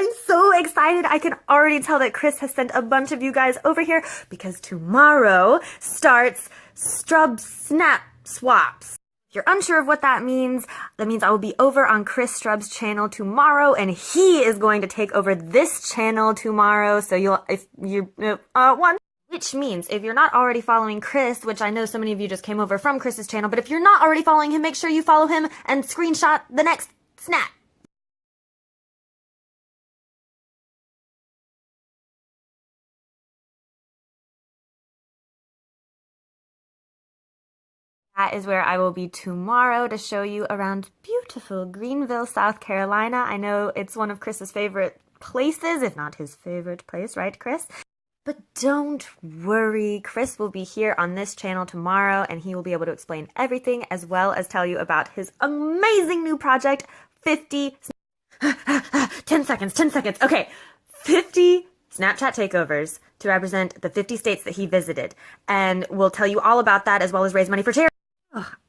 I'm so excited. I can already tell that Chris has sent a bunch of you guys over here because tomorrow starts Strub Snap Swaps. If you're unsure of what that means I will be over on Chris Strub's channel tomorrow, and he is going to take over this channel tomorrow. So which means if you're not already following Chris, which I know so many of you just came over from Chris's channel, but if you're not already following him, make sure you follow him and screenshot the next snap. That is where I will be tomorrow to show you around beautiful Greenville, South Carolina. I know it's one of Chris's favorite places, if not his favorite place, right, Chris? But don't worry, Chris will be here on this channel tomorrow, and he will be able to explain everything as well as tell you about his amazing new project, 10 seconds, okay, 50 Snapchat takeovers to represent the 50 states that he visited, and we'll tell you all about that as well as raise money for charity.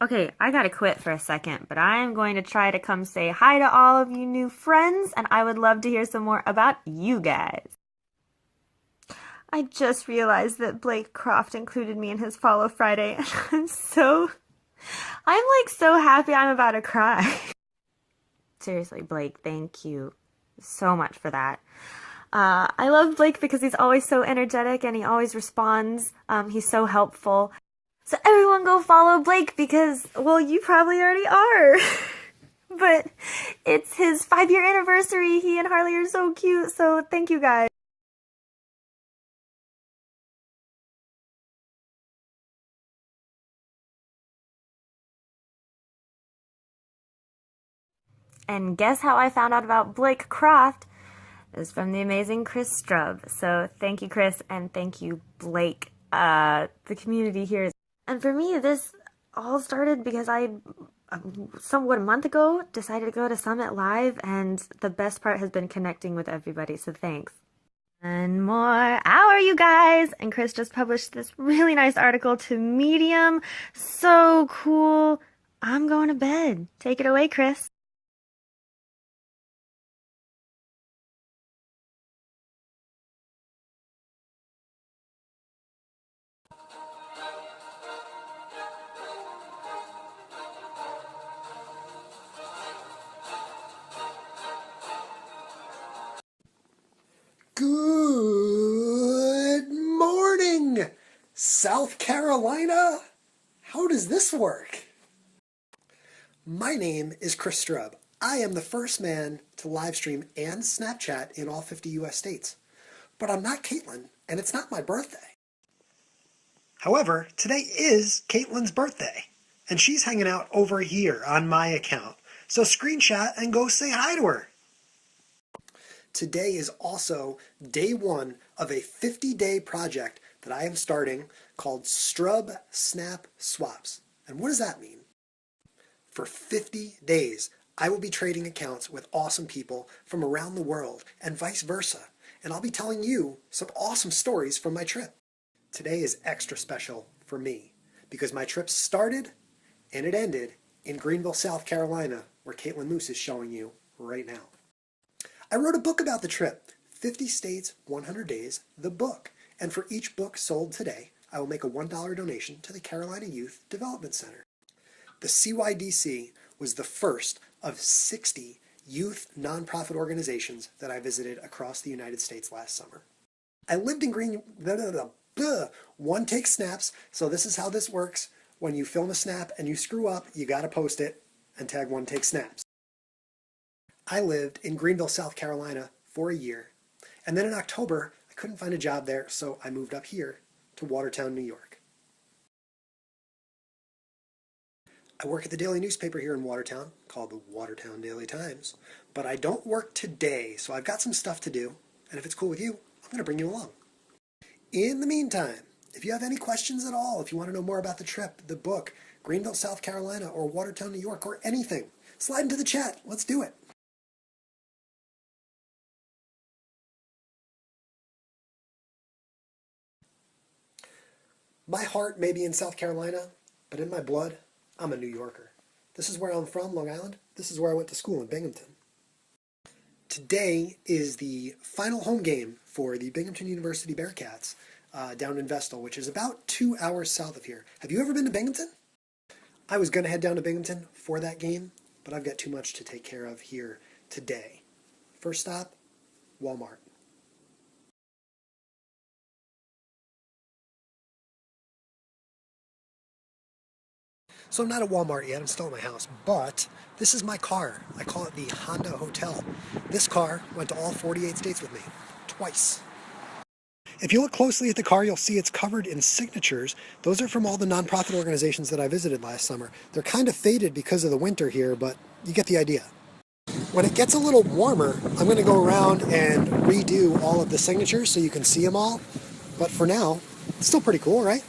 Okay, I gotta quit for a second, but I am going to try to come say hi to all of you new friends, and I would love to hear some more about you guys. I just realized that Blake Croft included me in his Follow Friday, and I'm so happy I'm about to cry. Seriously, Blake, thank you so much for that. I love Blake because he's always so energetic and he always responds. He's so helpful. So everyone go follow Blake because, well, you probably already are. But it's his 5-year anniversary. He and Harley are so cute, so thank you guys. And guess how I found out about Blake Croft? It was from the amazing Chris Strub. So thank you, Chris, and thank you, Blake. The community here is... And for me, this all started because I, somewhat a month ago, decided to go to Summit Live, and the best part has been connecting with everybody, so thanks. One more hour, you guys! And Chris just published this really nice article to Medium. So cool. I'm going to bed. Take it away, Chris. Good morning, South Carolina. How does this work? My name is Chris Strub. I am the first man to live stream and Snapchat in all 50 US states. But I'm not Caitlin, and it's not my birthday. However, today is Caitlin's birthday, and she's hanging out over here on my account. So screenshot and go say hi to her. Today is also day 1 of a 50-day project that I am starting called Strub Snap Swaps. And what does that mean? For 50 days, I will be trading accounts with awesome people from around the world and vice versa. And I'll be telling you some awesome stories from my trip. Today is extra special for me because my trip started and it ended in Greenville, South Carolina, where Caitlin Moose is showing you right now. I wrote a book about the trip, 50 States, 100 Days, the book. And for each book sold today, I will make a $1 donation to the Carolina Youth Development Center. The CYDC was the first of 60 youth nonprofit organizations that I visited across the United States last summer. I lived in one take snaps, so this is how this works. When you film a snap and you screw up, you gotta post it and tag one take snaps. I lived in Greenville, South Carolina for a year, and then in October, I couldn't find a job there, so I moved up here to Watertown, New York. I work at the daily newspaper here in Watertown, called the Watertown Daily Times, but I don't work today, so I've got some stuff to do, and if it's cool with you, I'm going to bring you along. In the meantime, if you have any questions at all, if you want to know more about the trip, the book, Greenville, South Carolina, or Watertown, New York, or anything, slide into the chat. Let's do it. My heart may be in South Carolina, but in my blood, I'm a New Yorker. This is where I'm from, Long Island. This is where I went to school in Binghamton. Today is the final home game for the Binghamton University Bearcats down in Vestal, which is about 2 hours south of here. Have you ever been to Binghamton? I was going to head down to Binghamton for that game, but I've got too much to take care of here today. First stop, Walmart. So I'm not at Walmart yet, I'm still at my house, but this is my car. I call it the Honda Hotel. This car went to all 48 states with me, twice. If you look closely at the car, you'll see it's covered in signatures. Those are from all the nonprofit organizations that I visited last summer. They're kind of faded because of the winter here, but you get the idea. When it gets a little warmer, I'm going to go around and redo all of the signatures so you can see them all. But for now, it's still pretty cool, right?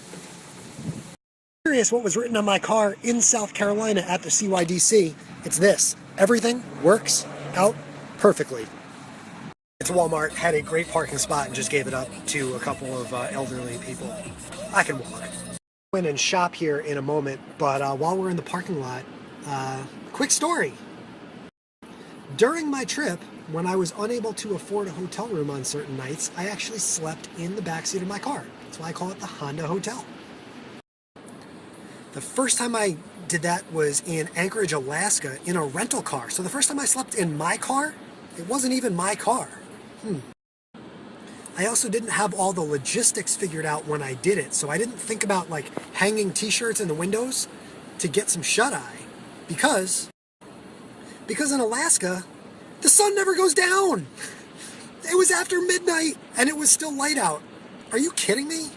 Curious what was written on my car in South Carolina at the CYDC. It's this: everything works out perfectly. It's Walmart, had a great parking spot and just gave it up to a couple of elderly people. I can walk. Go in and shop here in a moment, but while we're in the parking lot, quick story. During my trip, when I was unable to afford a hotel room on certain nights, I actually slept in the backseat of my car. That's why I call it the Honda Hotel. The first time I did that was in Anchorage, Alaska, in a rental car. So the first time I slept in my car, it wasn't even my car. I also didn't have all the logistics figured out when I did it. So I didn't think about like hanging t-shirts in the windows to get some shut-eye. Because in Alaska, the sun never goes down. It was after midnight and it was still light out. Are you kidding me?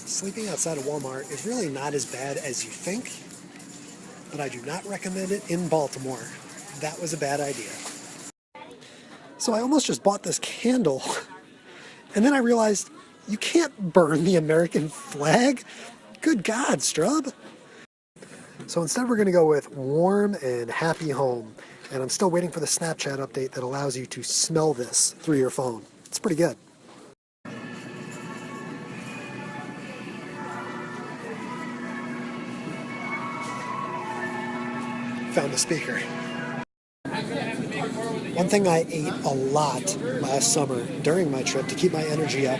Sleeping outside of Walmart is really not as bad as you think, but I do not recommend it in Baltimore. That was a bad idea. So I almost just bought this candle, and then I realized you can't burn the American flag. Good God, Strub. So instead we're going to go with warm and happy home, and I'm still waiting for the Snapchat update that allows you to smell this through your phone. It's pretty good. Found the speaker. One thing I ate a lot last summer during my trip to keep my energy up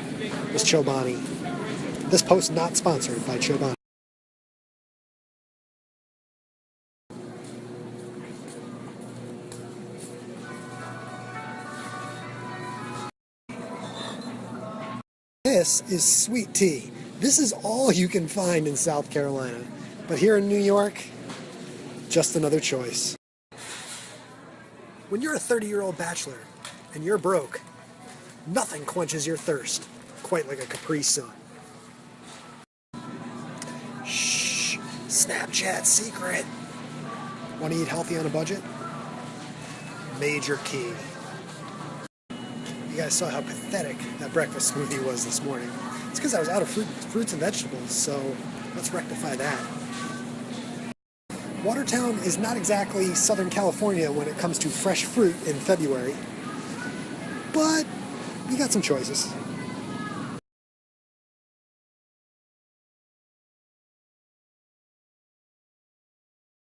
was Chobani. This post not sponsored by Chobani. This is sweet tea. This is all you can find in South Carolina. But here in New York, just another choice. When you're a 30-year-old bachelor and you're broke, nothing quenches your thirst quite like a Capri Sun. Shh, Snapchat secret. Want to eat healthy on a budget? Major key. You guys saw how pathetic that breakfast smoothie was this morning. It's because I was out of fruits and vegetables, so let's rectify that. Watertown is not exactly Southern California when it comes to fresh fruit in February, but you got some choices.